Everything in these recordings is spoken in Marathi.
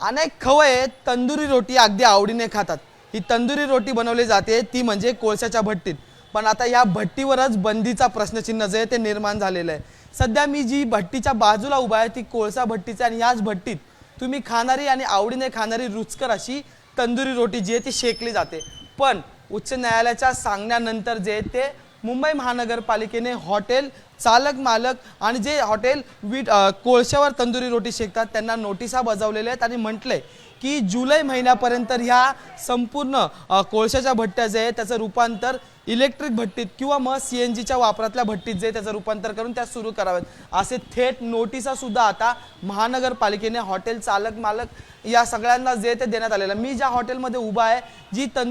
अनेक खवय्ये तंदुरी रोटी अगदी आवडीने खातात। ही तंदुरी रोटी बनवली जाते ती म्हणजे कोळशाच्या भट्टीत। पण आता या भट्टीवरच बंदीचा प्रश्नचिन्ह जे ते निर्माण झालेलं आहे। सध्या मी जी भट्टीच्या बाजूला उभा आहे ती कोळसा भट्टीची आणि याच भट्टीत तुम्ही खाणारी आणि आवडीने खाणारी रुचकर अशी तंदुरी रोटी जी आहे ती शेकली जाते। पण उच्च न्यायालयाच्या सांगण्यानंतर जे ते मुंबई महानगरपालिकेने हॉटेल चालक मालक आणि जे हॉटेल कोळशावर तंदुरी रोटी शेकतात त्यांना नोटिसा बजावलेल्या आहेत आणि म्हटलंय की जुलै महिन्यापर्यंत ह्या संपूर्ण कोळशाच्या भट्ट्या जे आहे त्याचं रूपांतर इलेक्ट्रिक भट्टीत किंवा मग सीएनजीच्या वापरातल्या भट्टीत जे त्याचं रूपांतर करून त्या सुरू करावेत असे थेट नोटिसा सुद्धा आता महानगरपालिकेने हॉटेल चालक मालक या सगळ्यांना जे ते देण्यात आलेलं। मी ज्या हॉटेलमध्ये उभा आहे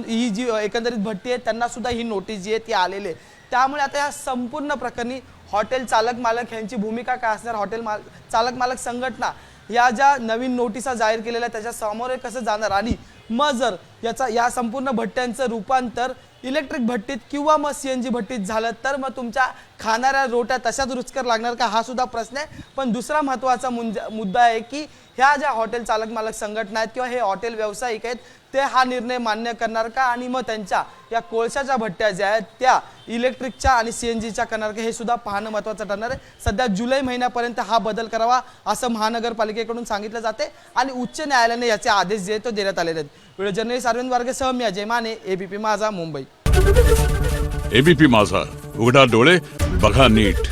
ही जी एकंदरीत भट्टी आहे त्यांना सुद्धा ही नोटीस जी आहे ती आलेली आहे। त्यामुळे आता या संपूर्ण प्रकरणी हॉटेल चालक मालक यांची भूमिका काय असणार, हॉटेल चालक मालक संघटना या ज्या नवीन नोटिसा जाहीर केलेल्या त्याच्या समोर कसं जाणार आणि मग जर या संपूर्ण भट्ट्यांचं रूपांतर इलेक्ट्रिक भट्टीत किंवा मग सीएनजी भट्टीत झालं तर मग तुमच्या खाणाऱ्या रोट्या तशाच रुचकर लागणार का हा सुद्धा प्रश्न आहे। पण दुसरा महत्त्वाचा मुद्दा आहे की ह्या ज्या हॉटेल चालक मालक संघटना आहेत किंवा हे हॉटेल व्यावसायिक आहेत ते हा निर्णय मान्य करणार का आणि मग त्यांच्या या कोळशाच्या भट्ट्या ज्या आहेत त्या इलेक्ट्रिकच्या आणि सीएनजीच्या करणार का हे सुद्धा पाहणं महत्त्वाचं ठरणार आहे। सध्या जुलै महिन्यापर्यंत हा बदल करावा असं महानगरपालिकेकडून सांगितलं जाते आणि उच्च न्यायालयाने याचे आदेश जे तो देण्यात आलेले आहेत। व्हिडिओ जर्नलिस्ट अरविंद वारगेसह मी अजय माने, एबीपी माझा, मुंबई। एबीपी माझा, उघडा डोळे बघा नीट।